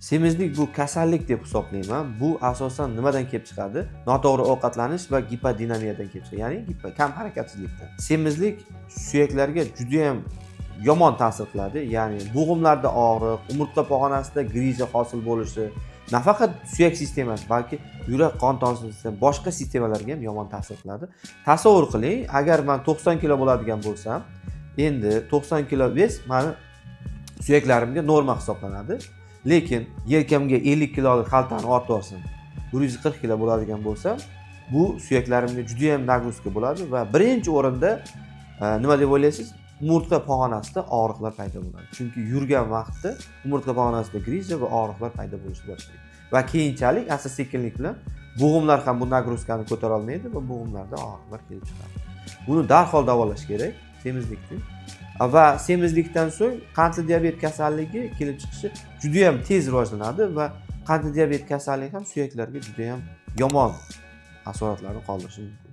Semizlik bu kasallik deb hisoblayman. Bu asosan nimadan kelib chiqadi? Noto'g'ri ovqatlanish va gipodinamiyadan kelib chiqadi. Ya'ni kam harakatsizlikdan. Semizlik suyaklarga juda ham yomon ta'sir qiladi. Ya'ni bo'g'imlarda og'riq, umurtqa pog'onasida grija hosil bo'lishi, nafaqat suyak sistemasi, balki yurak qon tomir sistemasi, boshqa sistemalarga ham yomon ta'sir qiladi. Tasavvur qiling, agar men 90 kilo bo'ladigan bo'lsam, endi 90 kilo vес meni suyaklarimga norma hisoblanadi. Lekin yelkamga 50 kilolik xaltani ortib olsam, 140 kilo bo'ladigan bo'lsam, bu suyaklarimga juda ham nagruska bo'ladi va birinchi o'rinda nima deb o'ylaysiz? Umurtqa pog'onasida og'riqlar paydo bo'ladi. Chunki yurgan vaqtda umurtqa pog'onasida grija va og'riqlar paydo bo'lishni boshlaydi. Va keyinchalik asta-sekinlik bilan bo'g'imlar ham bu nagruskani ko'tara olmaydi va bo'g'imlarda og'riqlar kelib chiqadi. Buni darhol davolash kerak semizlikni. Va semizlikdan so'ng qandli diabet kasalligi kelib chiqishi juda ham tez rivojlanadi va qandli diabet kasalligi ham suyaklarga juda ham yomon asoratlarni qoldirishi mumkin.